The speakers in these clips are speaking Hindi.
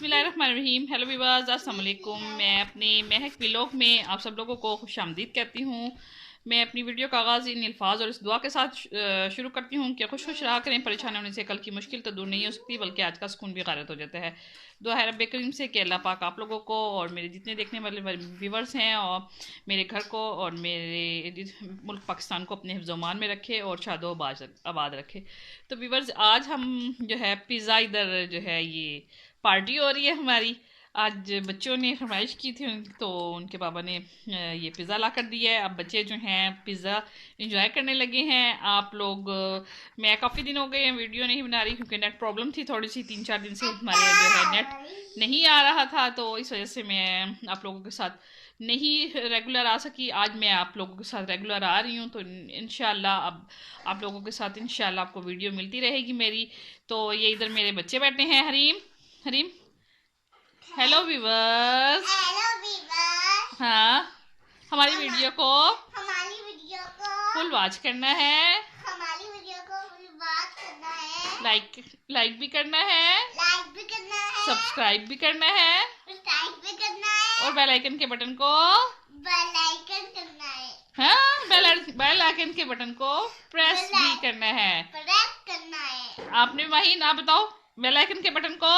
बिस्मिल्लाहिर्रहमानिर्रहीम। हेलो वीवर्स, अस्सलाम वालेकुम। मैं अपनी महक व्लॉग में आप सब लोगों को खुशामदीद कहती हूँ। मैं अपनी वीडियो का आगाज़ इन अल्फाज और इस दुआ के साथ शुरू करती हूँ कि खुश खुश रहा करें। परेशान होने से कल की मुश्किल तो दूर नहीं हो सकती, बल्कि आज का सुकून भी गारत हो जाता है। दुआ है रब्बे करीम से कि अल्लाह पाक आप लोगों को और मेरे जितने देखने वाले व्यूवर्स हैं और मेरे घर को और मेरे मुल्क पाकिस्तान को अपने हिफ्ज़-ओ-मान में रखे और शादो आबाद रखे। तो व्यूवर्स, आज हम जो है पिज़्ज़ा, इधर जो है ये पार्टी हो रही है हमारी। आज बच्चों ने फरमाइश की थी तो उनके पापा ने ये पिज़्ज़ा ला कर दिया है। अब बच्चे जो हैं पिज़्ज़ा इंजॉय करने लगे हैं। आप लोग मैं काफ़ी दिन हो गए हैं वीडियो नहीं बना रही क्योंकि नेट प्रॉब्लम थी थोड़ी सी। 3-4 दिन से हमारे जो है नेट नहीं आ रहा था, तो इस वजह से मैं आप लोगों के साथ नहीं रेगुलर आ सकी। आज मैं आप लोगों के साथ रेगुलर आ रही हूँ, तो इंशाल्लाह अब आप लोगों के साथ इंशाल्लाह आपको वीडियो मिलती रहेगी मेरी। तो ये इधर मेरे बच्चे बैठे हैं। Hareem Hareem hello viewers. हाँ, हमारी वीडियो को फुल वॉच करना है, लाइक भी करना है, सब्सक्राइब भी करना है और बेल आइकन के बटन को हाँ बेल आइकन के बटन को प्रेस भी करना है। आपने वही ना बताओ, बेल आइकन के बटन को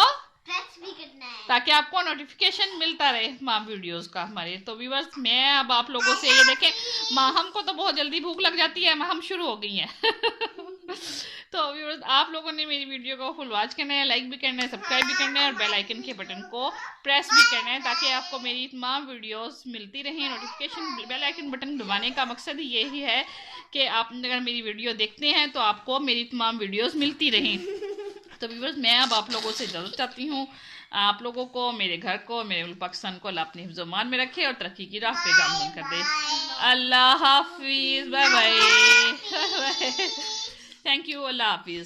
प्रेस भी करना है ताकि आपको नोटिफिकेशन मिलता रहे तमाम वीडियोस का हमारे। तो व्यूअर्स, मैं अब आप लोगों से ये देखें, माहम को तो बहुत जल्दी भूख लग जाती है, माहम शुरू हो गई है। तो व्यूअर्स, आप लोगों ने मेरी वीडियो को फुल वॉच करना है, लाइक भी करना है, सब्सक्राइब भी करना है और बेल आइकन के बटन को प्रेस भी करना है ताकि आपको मेरी तमाम वीडियोस मिलती रहें। नोटिफिकेशन बेल आइकन बटन दबाने का मकसद ही यही है कि आप अगर मेरी वीडियो देखते हैं तो आपको मेरी तमाम वीडियोस मिलती रहें। तो व्यूअर्स, मैं अब आप लोगों से इजाज़त चाहती हूँ। आप लोगों को, मेरे घर को, मेरे मुल्क पाकिस्तान को अल्लाह अपने हिफ्ज़-ओ-मान में रखे और तरक्की की राह पे गामज़न कर दे। अल्लाह हाफिज़, बाय बाय। थैंक यू, अल्लाह हाफिज़।